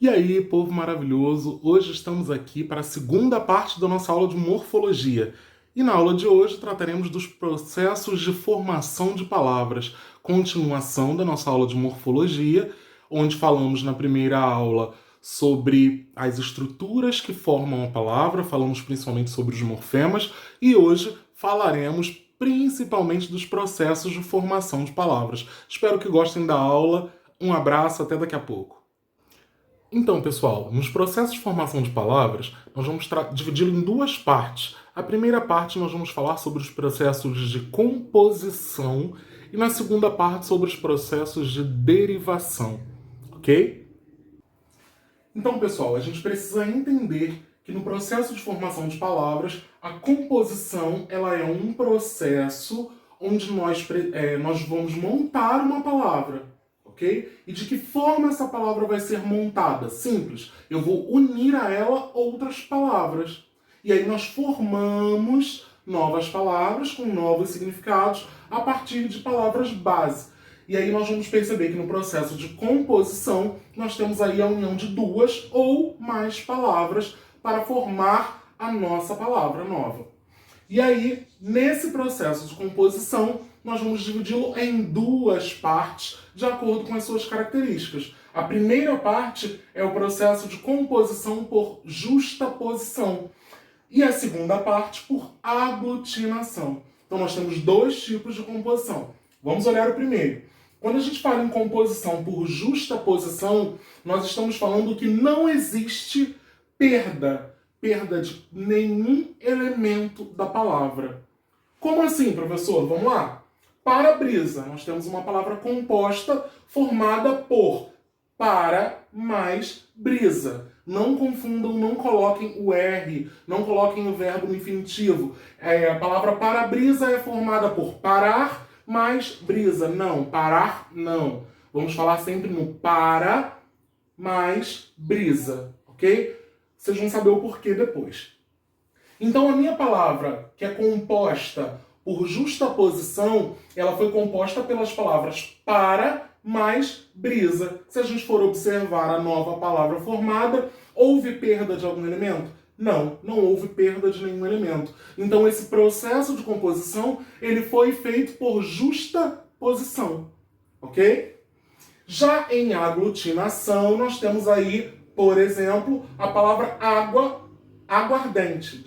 E aí, povo maravilhoso, hoje estamos aqui para a segunda parte da nossa aula de morfologia. E na aula de hoje trataremos dos processos de formação de palavras, continuação da nossa aula de morfologia, onde falamos na primeira aula sobre as estruturas que formam a palavra, falamos principalmente sobre os morfemas, e hoje falaremos principalmente dos processos de formação de palavras. Espero que gostem da aula. Um abraço, até daqui a pouco. Então, pessoal, nos processos de formação de palavras, nós vamos dividi-lo em duas partes. A primeira parte nós vamos falar sobre os processos de composição e na segunda parte sobre os processos de derivação, ok? Então, pessoal, a gente precisa entender que no processo de formação de palavras, a composição ela é um processo onde nós vamos montar uma palavra. Okay? E de que forma essa palavra vai ser montada? Simples. Eu vou unir a ela outras palavras. E aí nós formamos novas palavras com novos significados a partir de palavras base. E aí nós vamos perceber que no processo de composição nós temos aí a união de duas ou mais palavras para formar a nossa palavra nova. E aí, nesse processo de composição, nós vamos dividi-lo em duas partes, de acordo com as suas características. A primeira parte é o processo de composição por justaposição. E a segunda parte por aglutinação. Então nós temos dois tipos de composição. Vamos olhar o primeiro. Quando a gente fala em composição por justaposição, nós estamos falando que não existe perda de nenhum elemento da palavra. Como assim, professor? Vamos lá. Para-brisa, nós temos uma palavra composta formada por para mais brisa. Não confundam, não coloquem o R, não coloquem o verbo no infinitivo. A palavra para-brisa é formada por parar mais brisa. Não, parar não. Vamos falar sempre no para mais brisa, ok? Vocês vão saber o porquê depois. Então a minha palavra, que é composta por justaposição, ela foi composta pelas palavras para mais brisa. Se a gente for observar a nova palavra formada, houve perda de algum elemento? Não, não houve perda de nenhum elemento. Então esse processo de composição, ele foi feito por justaposição, ok? Já em aglutinação, nós temos aí, por exemplo, a palavra aguardente.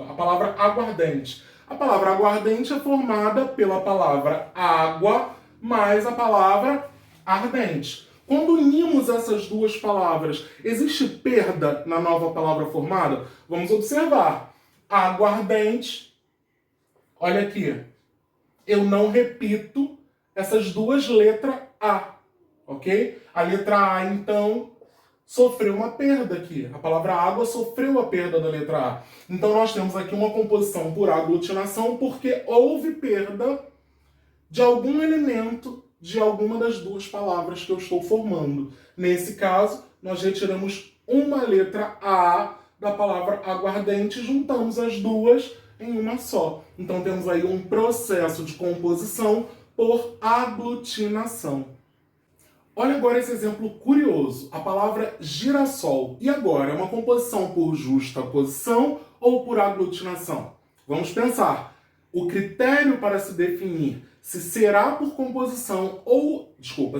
A palavra aguardente. A palavra aguardente é formada pela palavra água mais a palavra ardente. Quando unimos essas duas palavras, existe perda na nova palavra formada? Vamos observar. Aguardente, olha aqui. Eu não repito essas duas letras A, ok? A letra A, então, sofreu uma perda aqui. A palavra água sofreu a perda da letra A. Então nós temos aqui uma composição por aglutinação porque houve perda de algum elemento de alguma das duas palavras que eu estou formando. Nesse caso, nós retiramos uma letra A da palavra aguardente e juntamos as duas em uma só. Então temos aí um processo de composição por aglutinação. Olha agora esse exemplo curioso, a palavra girassol. E agora, é uma composição por justaposição ou por aglutinação? Vamos pensar. O critério para se definir se será por composição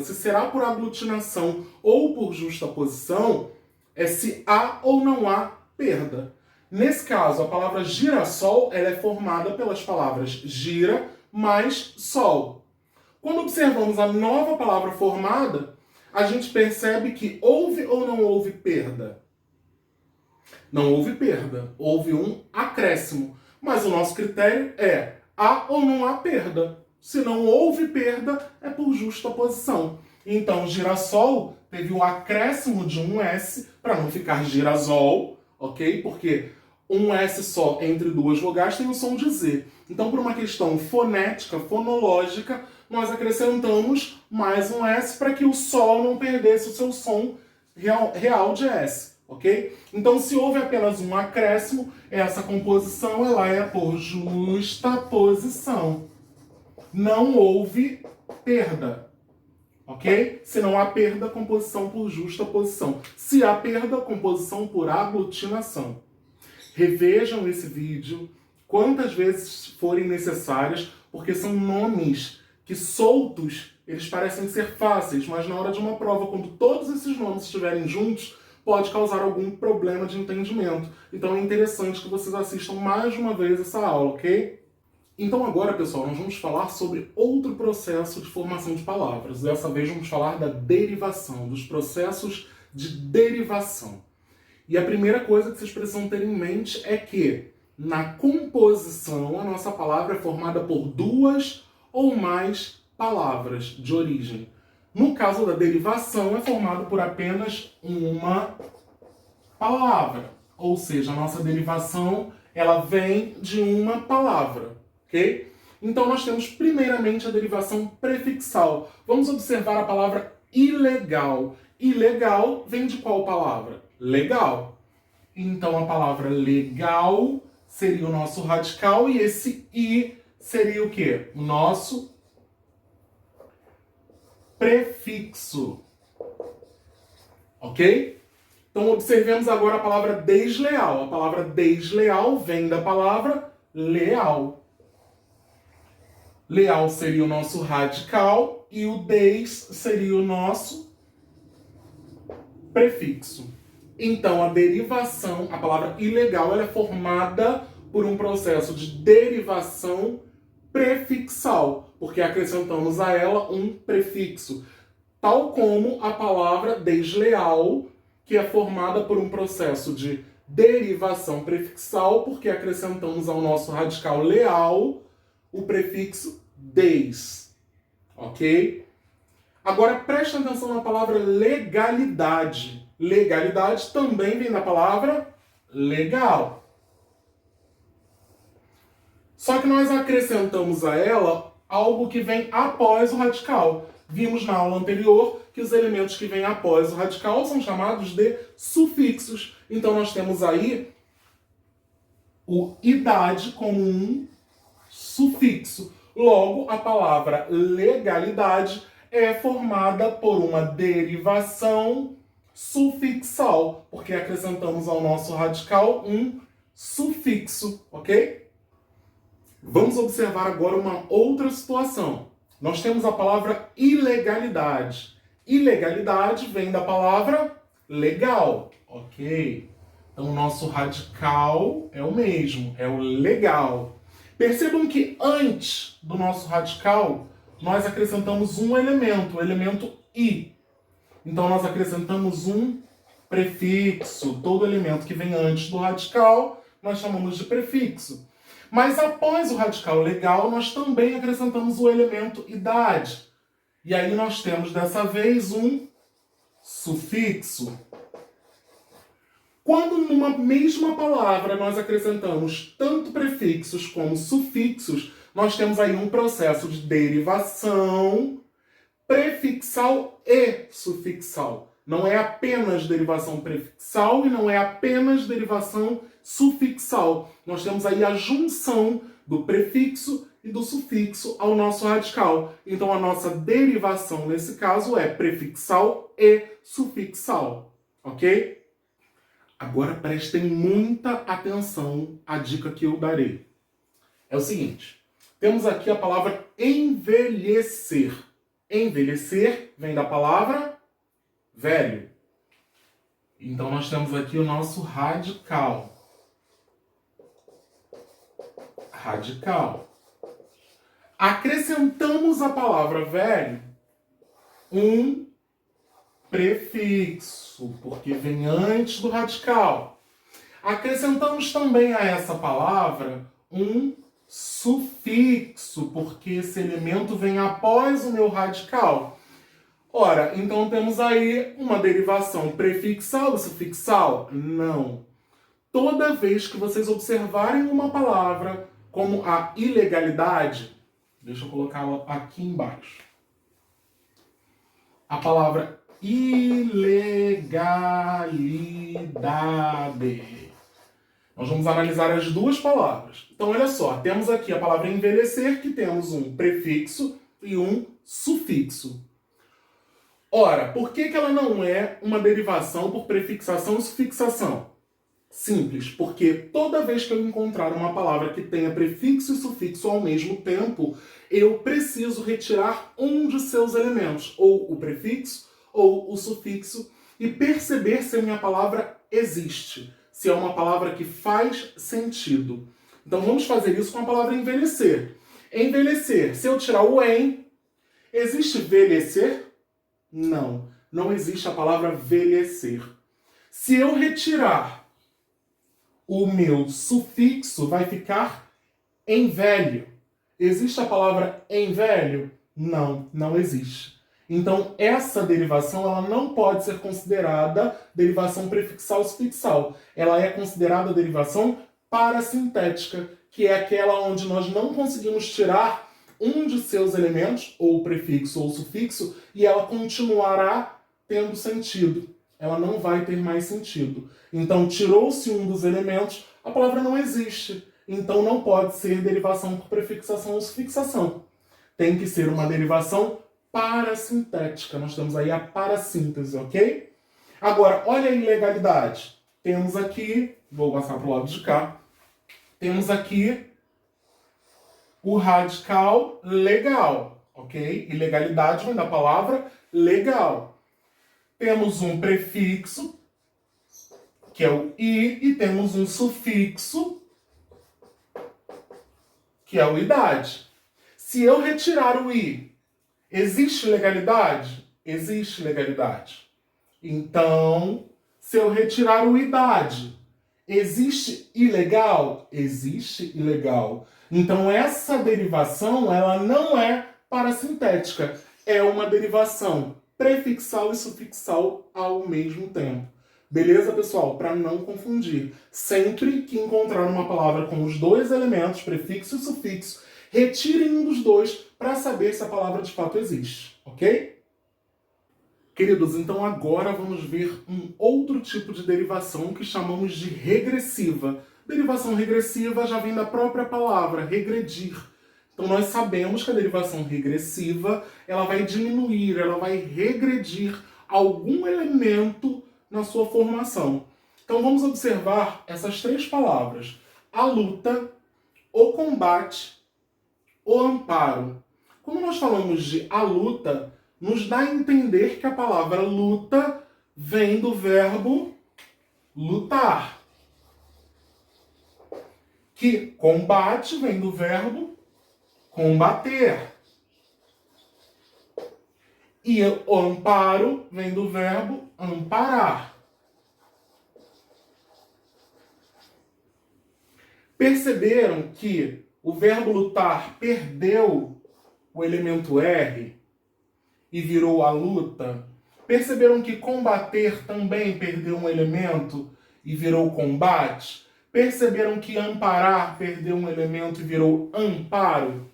se será por aglutinação ou por justaposição é se há ou não há perda. Nesse caso, a palavra girassol ela é formada pelas palavras gira mais sol. Quando observamos a nova palavra formada, a gente percebe que houve ou não houve perda? Não houve perda, houve um acréscimo. Mas o nosso critério é há ou não há perda. Se não houve perda, é por justaposição. Então, girassol teve um acréscimo de um S, para não ficar girasol, ok? Porque um S só entre duas vogais tem o som de Z. Então, por uma questão fonética, fonológica, nós acrescentamos mais um S para que o sol não perdesse o seu som real de S, ok? Então, se houve apenas um acréscimo, essa composição ela é por justaposição. Não houve perda, ok? Se não há perda, composição por justa posição. Se há perda, composição por aglutinação. Revejam esse vídeo quantas vezes forem necessárias, porque são nomes que soltos, eles parecem ser fáceis, mas na hora de uma prova, quando todos esses nomes estiverem juntos, pode causar algum problema de entendimento. Então é interessante que vocês assistam mais de uma vez essa aula, ok? Então agora, pessoal, nós vamos falar sobre outro processo de formação de palavras. Dessa vez vamos falar da derivação, dos processos de derivação. E a primeira coisa que vocês precisam ter em mente é que, na composição, a nossa palavra é formada por duas ou mais palavras de origem. No caso da derivação, é formado por apenas uma palavra. Ou seja, a nossa derivação, ela vem de uma palavra, ok? Então nós temos primeiramente a derivação prefixal. Vamos observar a palavra ilegal. Ilegal vem de qual palavra? Legal. Então a palavra legal seria o nosso radical e esse i seria o quê? O nosso prefixo. Ok? Então observemos agora a palavra desleal. A palavra desleal vem da palavra leal. Leal seria o nosso radical e o des seria o nosso prefixo. Então, a derivação, a palavra ilegal, ela é formada por um processo de derivação prefixal, porque acrescentamos a ela um prefixo, tal como a palavra desleal, que é formada por um processo de derivação prefixal, porque acrescentamos ao nosso radical leal o prefixo des. Ok? Agora, preste atenção na palavra legalidade. Legalidade também vem da palavra legal. Só que nós acrescentamos a ela algo que vem após o radical. Vimos na aula anterior que os elementos que vêm após o radical são chamados de sufixos. Então nós temos aí o idade como um sufixo. Logo, a palavra legalidade é formada por uma derivação sufixal, porque acrescentamos ao nosso radical um sufixo, ok? Vamos observar agora uma outra situação. Nós temos a palavra ilegalidade. Ilegalidade vem da palavra legal, ok? Então o nosso radical é o mesmo, é o legal. Percebam que antes do nosso radical, nós acrescentamos um elemento, o elemento i. Então nós acrescentamos um prefixo. Todo elemento que vem antes do radical, nós chamamos de prefixo. Mas após o radical legal, nós também acrescentamos o elemento idade. E aí nós temos dessa vez um sufixo. Quando numa mesma palavra nós acrescentamos tanto prefixos como sufixos, nós temos aí um processo de derivação prefixal e sufixal. Não é apenas derivação prefixal e não é apenas derivação sufixal. Nós temos aí a junção do prefixo e do sufixo ao nosso radical. Então a nossa derivação nesse caso é prefixal e sufixal. Ok? Agora prestem muita atenção à dica que eu darei. É o seguinte, temos aqui a palavra envelhecer. Envelhecer vem da palavra velho. Então nós temos aqui o nosso radical. Radical. Acrescentamos à palavra velho um prefixo, porque vem antes do radical. Acrescentamos também a essa palavra um sufixo, porque esse elemento vem após o meu radical. Ora, então temos aí uma derivação prefixal e sufixal? Não. Toda vez que vocês observarem uma palavra como a ilegalidade, deixa eu colocá-la aqui embaixo. A palavra ilegalidade. Nós vamos analisar as duas palavras. Então, olha só, temos aqui a palavra envelhecer, que temos um prefixo e um sufixo. Ora, por que ela não é uma derivação por prefixação e sufixação? Simples, porque toda vez que eu encontrar uma palavra que tenha prefixo e sufixo ao mesmo tempo, eu preciso retirar um de seus elementos, ou o prefixo ou o sufixo, e perceber se a minha palavra existe, se é uma palavra que faz sentido. Então vamos fazer isso com a palavra envelhecer. Envelhecer, se eu tirar o em, existe envelhecer? Não, não existe a palavra envelhecer. Se eu retirar o meu sufixo, vai ficar em velho. Existe a palavra em velho? Não, não existe. Então, essa derivação ela não pode ser considerada derivação prefixal ou sufixal. Ela é considerada derivação parasintética, que é aquela onde nós não conseguimos tirar um de seus elementos, ou prefixo ou sufixo, e ela continuará tendo sentido. Ela não vai ter mais sentido. Então, tirou-se um dos elementos, a palavra não existe. Então, não pode ser derivação por prefixação ou sufixação. Tem que ser uma derivação parasintética. Nós temos aí a parassíntese, ok? Agora, olha a ilegalidade. Temos aqui, vou passar para o lado de cá, temos aqui o radical legal, ok? Ilegalidade vem da palavra legal. Temos um prefixo, que é o i, e temos um sufixo, que é o idade. Se eu retirar o i, existe legalidade? Existe legalidade. Então, se eu retirar o idade, existe ilegal? Existe ilegal. Então, essa derivação, ela não é parasintética. É uma derivação prefixal e sufixal ao mesmo tempo. Beleza, pessoal? Para não confundir. Sempre que encontrar uma palavra com os dois elementos, prefixo e sufixo, retirem um dos dois para saber se a palavra de fato existe, ok? Queridos, então agora vamos ver um outro tipo de derivação que chamamos de regressiva. Derivação regressiva já vem da própria palavra, regredir. Então nós sabemos que a derivação regressiva ela vai diminuir, ela vai regredir algum elemento na sua formação. Então vamos observar essas três palavras: a luta, o combate, o amparo. Quando nós falamos de a luta, nos dá a entender que a palavra luta vem do verbo lutar. Que combate vem do verbo combater. E o amparo vem do verbo amparar. Perceberam que o verbo lutar perdeu o elemento R e virou a luta? Perceberam que combater também perdeu um elemento e virou combate? Perceberam que amparar perdeu um elemento e virou amparo?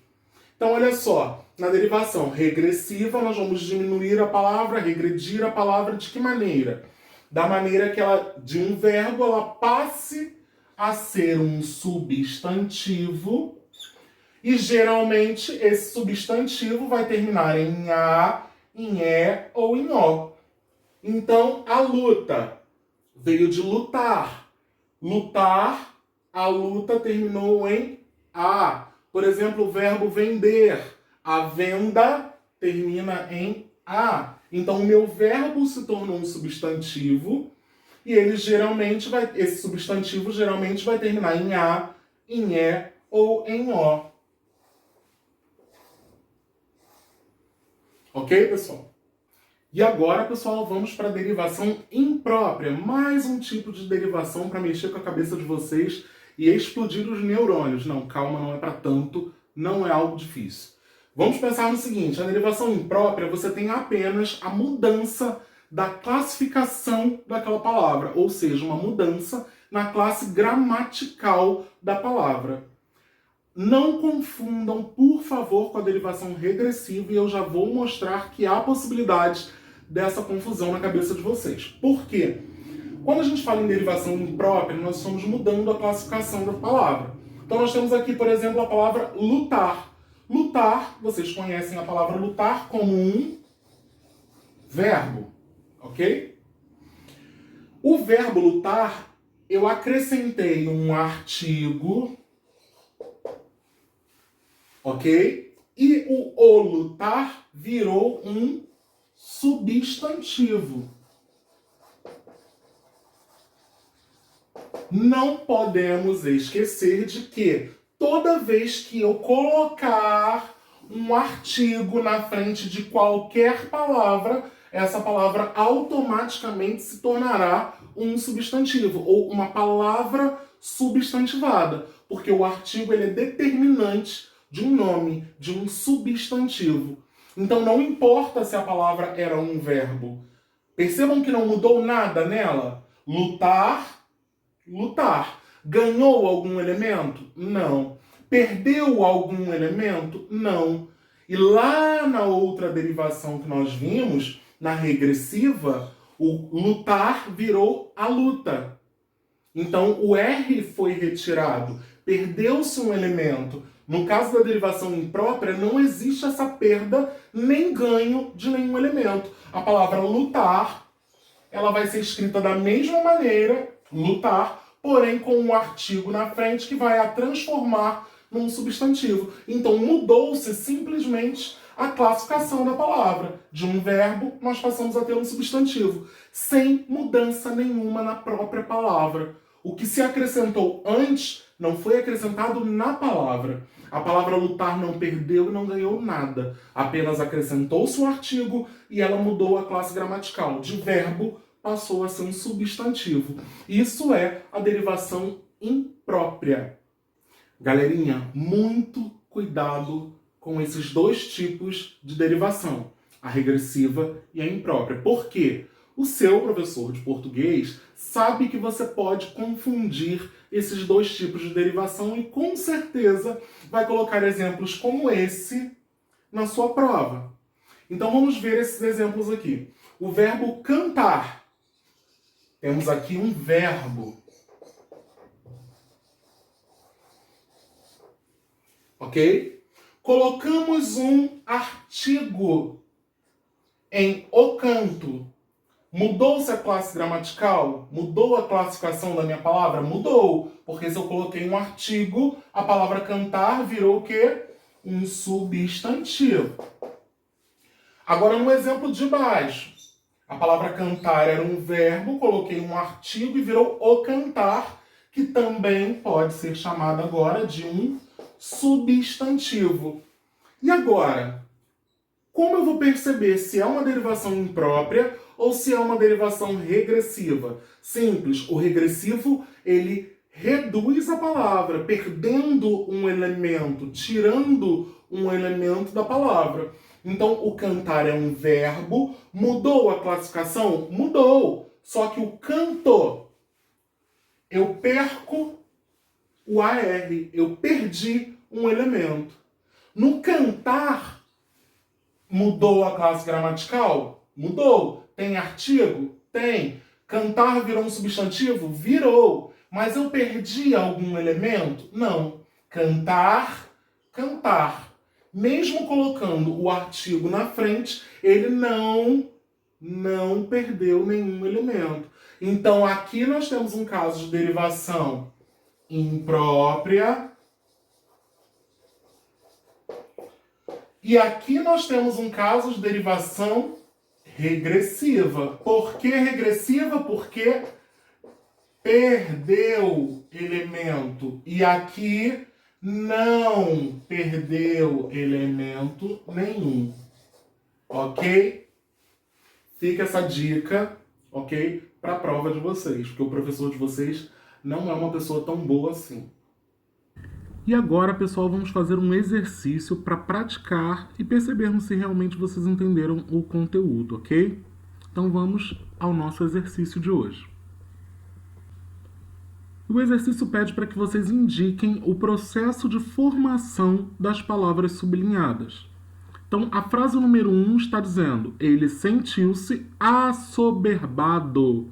Então, olha só, na derivação regressiva, nós vamos diminuir a palavra, regredir a palavra de que maneira? Da maneira que ela, de um verbo, ela passe a ser um substantivo, e geralmente esse substantivo vai terminar em a, em e ou em o. Então, a luta veio de lutar. Lutar, a luta terminou em a. Por exemplo, o verbo vender. A venda termina em a. Então, o meu verbo se tornou um substantivo e ele geralmente vai, esse substantivo geralmente vai terminar em a, em e ou em o. Ok, pessoal? E agora, pessoal, vamos para a derivação imprópria. Mais um tipo de derivação para mexer com a cabeça de vocês e explodir os neurônios. Não, calma, não é para tanto, não é algo difícil. Vamos pensar no seguinte: a derivação imprópria, você tem apenas a mudança da classificação daquela palavra, ou seja, uma mudança na classe gramatical da palavra. Não confundam, por favor, com a derivação regressiva, e eu já vou mostrar que há possibilidades dessa confusão na cabeça de vocês. Por quê? Quando a gente fala em derivação imprópria, nós estamos mudando a classificação da palavra. Então nós temos aqui, por exemplo, a palavra lutar. Lutar, vocês conhecem a palavra lutar como um verbo, ok? O verbo lutar, eu acrescentei um artigo, ok? E o lutar virou um substantivo. Não podemos esquecer de que toda vez que eu colocar um artigo na frente de qualquer palavra, essa palavra automaticamente se tornará um substantivo ou uma palavra substantivada, porque o artigo ele é determinante de um nome, de um substantivo. Então não importa se a palavra era um verbo. Percebam que não mudou nada nela. Lutar, lutar. Ganhou algum elemento? Não. Perdeu algum elemento? Não. E lá na outra derivação que nós vimos, na regressiva, o lutar virou a luta. Então o R foi retirado. Perdeu-se um elemento. No caso da derivação imprópria, não existe essa perda nem ganho de nenhum elemento. A palavra lutar, ela vai ser escrita da mesma maneira, lutar, porém com um artigo na frente que vai a transformar num substantivo. Então mudou-se simplesmente a classificação da palavra. De um verbo, nós passamos a ter um substantivo, sem mudança nenhuma na própria palavra. O que se acrescentou antes não foi acrescentado na palavra. A palavra lutar não perdeu e não ganhou nada. Apenas acrescentou-se um artigo e ela mudou a classe gramatical. De verbo passou a ser um substantivo. Isso é a derivação imprópria. Galerinha, muito cuidado com esses dois tipos de derivação, a regressiva e a imprópria. Por quê? O seu professor de português sabe que você pode confundir esses dois tipos de derivação e com certeza vai colocar exemplos como esse na sua prova. Então vamos ver esses exemplos aqui. O verbo cantar. Temos aqui um verbo. Ok? Colocamos um artigo em o canto. Mudou-se a classe gramatical? Mudou a classificação da minha palavra? Mudou. Porque se eu coloquei um artigo, a palavra cantar virou o quê? Um substantivo. Agora, no exemplo de baixo. A palavra cantar era um verbo, coloquei um artigo e virou o cantar, que também pode ser chamado agora de um substantivo. E agora, como eu vou perceber se é uma derivação imprópria ou se é uma derivação regressiva? Simples, o regressivo ele reduz a palavra, perdendo um elemento, tirando um elemento da palavra. Então, o cantar é um verbo, mudou a classificação? Mudou. Só que o canto, eu perco o AR, eu perdi um elemento. No cantar, mudou a classe gramatical? Mudou. Tem artigo? Tem. Cantar virou um substantivo? Virou. Mas eu perdi algum elemento? Não. Cantar, cantar. Mesmo colocando o artigo na frente, ele não perdeu nenhum elemento. Então, aqui nós temos um caso de derivação imprópria. E aqui nós temos um caso de derivação regressiva. Por que regressiva? Porque perdeu elemento. E aqui não perdeu elemento nenhum. Ok? Fica essa dica, ok? Para a prova de vocês. Porque o professor de vocês não é uma pessoa tão boa assim. E agora, pessoal, vamos fazer um exercício para praticar e percebermos se realmente vocês entenderam o conteúdo, ok? Então vamos ao nosso exercício de hoje. O exercício pede para que vocês indiquem o processo de formação das palavras sublinhadas. Então, a frase número 1 está dizendo: ele sentiu-se assoberbado.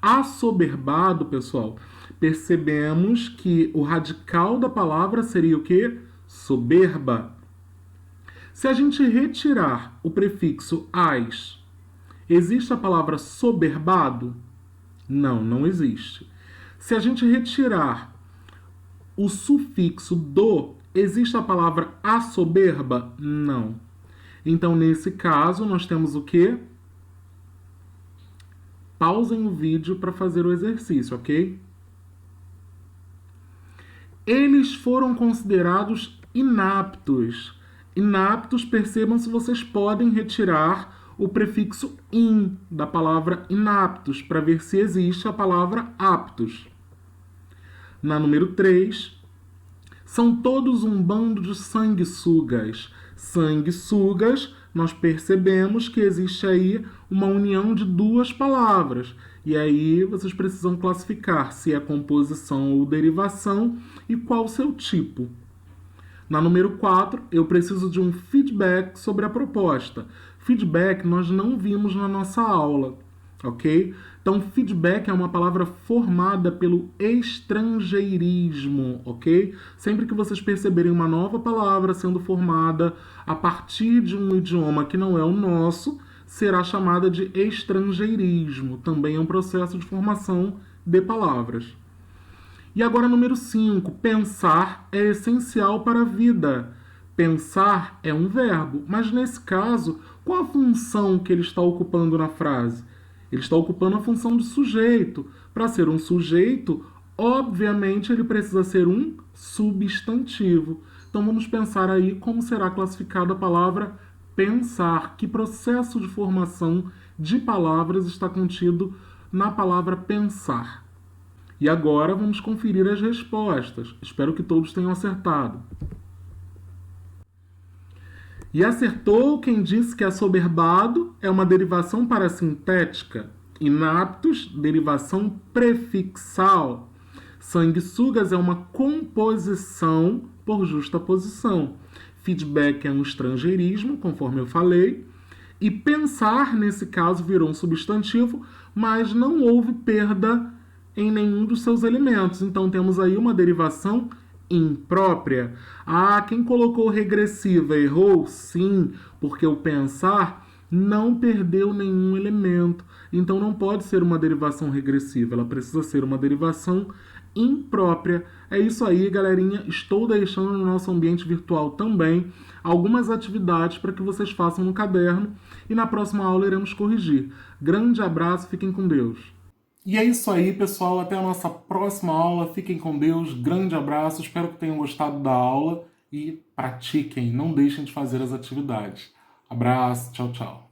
Assoberbado, pessoal, percebemos que o radical da palavra seria o quê? Soberba. Se a gente retirar o prefixo as Existe a palavra soberbado? Não, não existe. Se a gente retirar o sufixo do, existe a palavra assoberba? Não. Então, nesse caso, nós temos o quê? Pausem o vídeo para fazer o exercício, ok? Eles foram considerados inaptos. Inaptos, percebam se vocês podem retirar o prefixo in da palavra inaptos para ver se existe a palavra aptos. Na número 3, são todos um bando de sanguessugas. Sanguessugas, nós percebemos que existe aí uma união de duas palavras. E aí vocês precisam classificar se é composição ou derivação e qual o seu tipo. Na número 4, eu preciso de um feedback sobre a proposta. Feedback nós não vimos na nossa aula, ok? Então, feedback é uma palavra formada pelo estrangeirismo, ok? Sempre que vocês perceberem uma nova palavra sendo formada a partir de um idioma que não é o nosso, será chamada de estrangeirismo. Também é um processo de formação de palavras. E agora, número 5. Pensar é essencial para a vida. Pensar é um verbo, mas nesse caso, qual a função que ele está ocupando na frase? Ele está ocupando a função de sujeito. Para ser um sujeito, obviamente ele precisa ser um substantivo. Então vamos pensar aí como será classificada a palavra pensar. Que processo de formação de palavras está contido na palavra pensar? E agora vamos conferir as respostas. Espero que todos tenham acertado. E acertou quem disse que assoberbado é uma derivação parasintética. Inaptos, derivação prefixal. Sanguessugas é uma composição por justaposição. Feedback é um estrangeirismo, conforme eu falei. E pensar, nesse caso, virou um substantivo, mas não houve perda em nenhum dos seus elementos. Então temos aí uma derivação imprópria. Ah, quem colocou regressiva errou? Sim, porque o pensar não perdeu nenhum elemento. Então não pode ser uma derivação regressiva, ela precisa ser uma derivação imprópria. É isso aí, galerinha. Estou deixando no nosso ambiente virtual também algumas atividades para que vocês façam no caderno e na próxima aula iremos corrigir. Grande abraço, fiquem com Deus. E é isso aí, pessoal. Até a nossa próxima aula. Fiquem com Deus. Grande abraço. Espero que tenham gostado da aula e pratiquem. Não deixem de fazer as atividades. Abraço. Tchau, tchau.